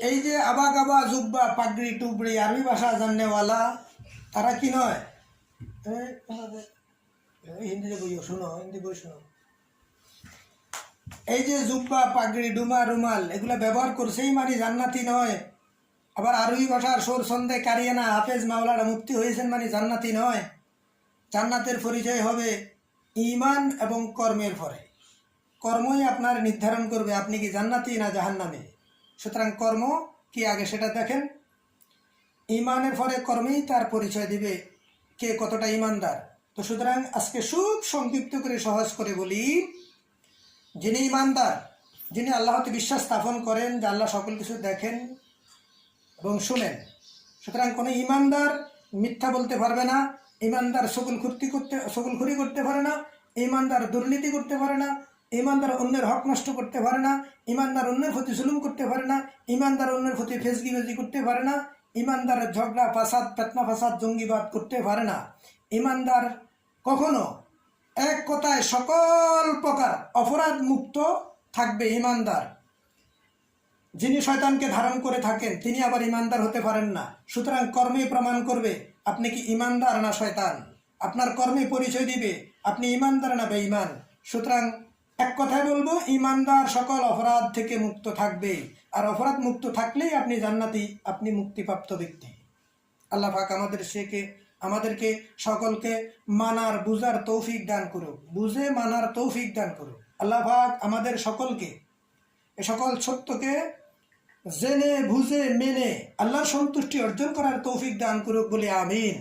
এই যে আবা গাবা জুব্বা পাগড়ি টুবড়ি আরবি ভাষা জাননেওয়ালা তারা কি নয়? হিন্দিতে বইও শোনো, হিন্দি বই শোনো। এই যে জুব্বা পাগড়ি ডুমা রুমাল এগুলো ব্যবহার করছেই মানে জান্নাতি নয়। আবার আরবি ভাষার সোর সন্ধে কারিয়ানা হাফেজ মাওলানা মুফতি হয়েছেন মানে জান্নাতি নয়। জান্নাতের পরিচয় হবে ঈমান এবং কর্মের পরে। কর্মই আপনার নির্ধারণ করবে আপনি কি জান্নাতি না জাহান্নামী। সুতরাং কর্ম কি আগে সেটা দেখেন। ঈমানের পরে কর্মেই তার পরিচয় দিবে কে কতটা ঈমানদার। তো সুতরাং আজকে খুব সংক্ষিপ্ত করে সহজ করে বলি, যিনি ঈমানদার, যিনি আল্লাহতে বিশ্বাস স্থাপন করেন যে আল্লাহ সকল কিছু দেখেন এবং শুনেন, সুতরাং কোনো ঈমানদার মিথ্যা বলতে পারবে না, ঈমানদার সকলখুরি করতে পারে না, ঈমানদার দুর্নীতি করতে পারে না, ঈমানদার অন্যের হক নষ্ট করতে পারে না, ঈমানদার অন্যের প্রতি জুলুম করতে পারে না, ঈমানদার অন্যের প্রতি ফেজগিবাজি করতে পারে না, ঈমানদার ঝগড়া ফাসাদ পেতনা ফাসাদ জঙ্গিবাদ করতে পারে না। ঈমানদার কখনো এক কথায় সকল প্রকার অপরাধ মুক্ত থাকবে। ঈমানদার যিনি শয়তানকে ধারণ করে থাকেন তিনি আবার ঈমানদার হতে পারেন না। সুতরাং কর্মে প্রমাণ করবে আপনি কি ঈমানদার না শয়তান। আপনার কর্মে পরিচয় দিবে আপনি ঈমানদার না বেঈমান। সুতরাং এক কথায় বলবো, ঈমানদার সকল অপরাধ থেকে মুক্ত থাকবে, আর অপরাধ মুক্ত থাকলেই আপনি জান্নাতি, আপনি মুক্তিপ্রাপ্ত ব্যক্তি। আল্লাহ পাক আমাদেরকে সকলকে মানার বুঝার তৌফিক দান করুক, বুঝে মানার তৌফিক দান করুক। আল্লাহ পাক আমাদের সকলকে এ সকল সত্যকে জেনে বুঝে মেনে আল্লাহর সন্তুষ্টি অর্জন করার তৌফিক দান করুক বলে আমিন।